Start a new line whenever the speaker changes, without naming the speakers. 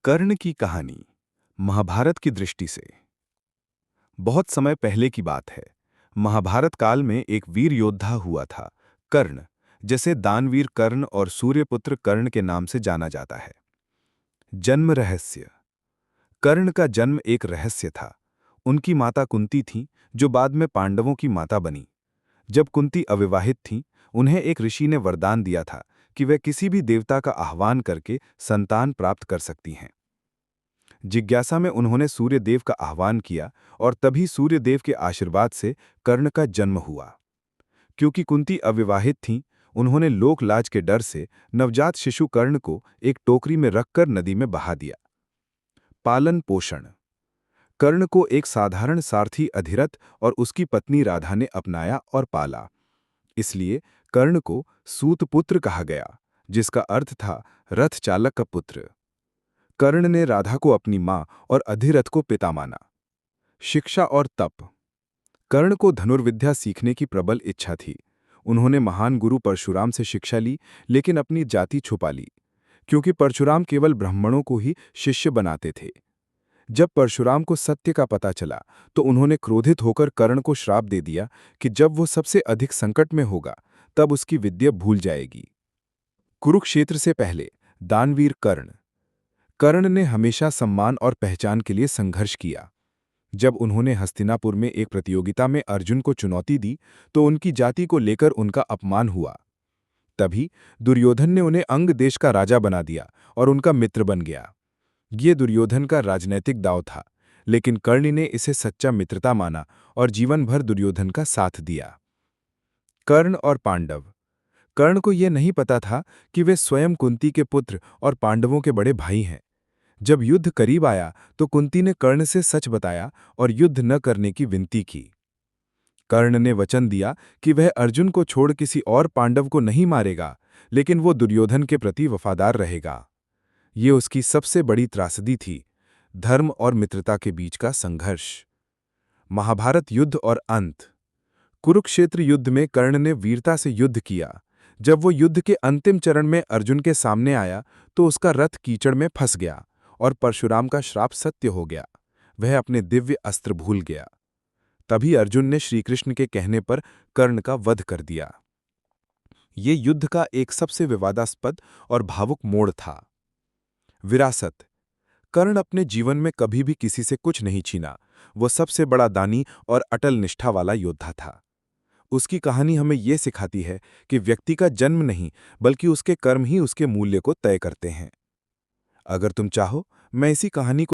कर्ण की कहानी महाभारत की दृष्टि से बहुत समय पहले की बात है। महाभारत काल में एक वीर योद्धा हुआ था, कर्ण, जैसे दानवीर कर्ण और सूर्यपुत्र कर्ण के नाम से जाना जाता है। जन्म रहस्य। कर्ण का जन्म एक रहस्य था। उनकी माता कुंती थी, जो बाद में पांडवों की माता बनी। जब कुंती अविवाहित थीं, उन्हें एक ऋषि ने वरदान दिया था कि वे किसी भी देवता का आह्वान करके संतान प्राप्त कर सकती हैं। जिज्ञासा में उन्होंने सूर्यदेव का आह्वान किया और तभी सूर्यदेव के आशीर्वाद से कर्ण का जन्म हुआ। क्योंकि कुंती अविवाहित थीं, उन्होंने लोक लाज के डर से नवजात शिशु कर्ण को एक टोकरी में रखकर नदी में बहा दिया। पालन पोषण। कर्ण को एक साधारण सारथी अधिरथ और उसकी पत्नी राधा ने अपनाया और पाला। इसलिए कर्ण को सूतपुत्र कहा गया, जिसका अर्थ था रथ चालक का पुत्र। कर्ण ने राधा को अपनी मां और अधिरथ को पिता माना। शिक्षा और तप। कर्ण को धनुर्विद्या सीखने की प्रबल इच्छा थी। उन्होंने महान गुरु परशुराम से शिक्षा ली, लेकिन अपनी जाति छुपा ली, क्योंकि परशुराम केवल ब्राह्मणों को ही शिष्य बनाते थे। जब परशुराम को सत्य का पता चला, तो उन्होंने क्रोधित होकर कर्ण को श्राप दे दिया कि जब वो सबसे अधिक संकट में होगा, तब उसकी विद्या भूल जाएगी। कुरुक्षेत्र से पहले दानवीर कर्ण। कर्ण ने हमेशा सम्मान और पहचान के लिए संघर्ष किया। जब उन्होंने हस्तिनापुर में एक प्रतियोगिता में अर्जुन को चुनौती दी, तो उनकी जाति को लेकर उनका अपमान हुआ। तभी दुर्योधन ने उन्हें अंग देश का राजा बना दिया और उनका मित्र बन गया। ये दुर्योधन का राजनैतिक दांव था, लेकिन कर्ण ने इसे सच्चा मित्रता माना और जीवन भर दुर्योधन का साथ दिया। कर्ण और पांडव। कर्ण को यह नहीं पता था कि वे स्वयं कुंती के पुत्र और पांडवों के बड़े भाई हैं। जब युद्ध करीब आया, तो कुंती ने कर्ण से सच बताया और युद्ध न करने की विनती की। कर्ण ने वचन दिया कि वह अर्जुन को छोड़ किसी और पांडव को नहीं मारेगा, लेकिन वो दुर्योधन के प्रति वफादार रहेगा। ये उसकी सबसे बड़ी त्रासदी थी, धर्म और मित्रता के बीच का संघर्ष। महाभारत युद्ध और अंत। कुरुक्षेत्र युद्ध में कर्ण ने वीरता से युद्ध किया। जब वो युद्ध के अंतिम चरण में अर्जुन के सामने आया, तो उसका रथ कीचड़ में फंस गया और परशुराम का श्राप सत्य हो गया। वह अपने दिव्य अस्त्र भूल गया। तभी अर्जुन ने श्रीकृष्ण के कहने पर कर्ण का वध कर दिया। ये युद्ध का एक सबसे विवादास्पद और भावुक मोड़ था। विरासत। कर्ण अपने जीवन में कभी भी किसी से कुछ नहीं छीना। वो सबसे बड़ा दानी और अटल निष्ठा वाला योद्धा था। उसकी कहानी हमें ये सिखाती है कि व्यक्ति का जन्म नहीं, बल्कि उसके कर्म ही उसके मूल्य को तय करते हैं। अगर तुम चाहो, मैं इसी कहानी को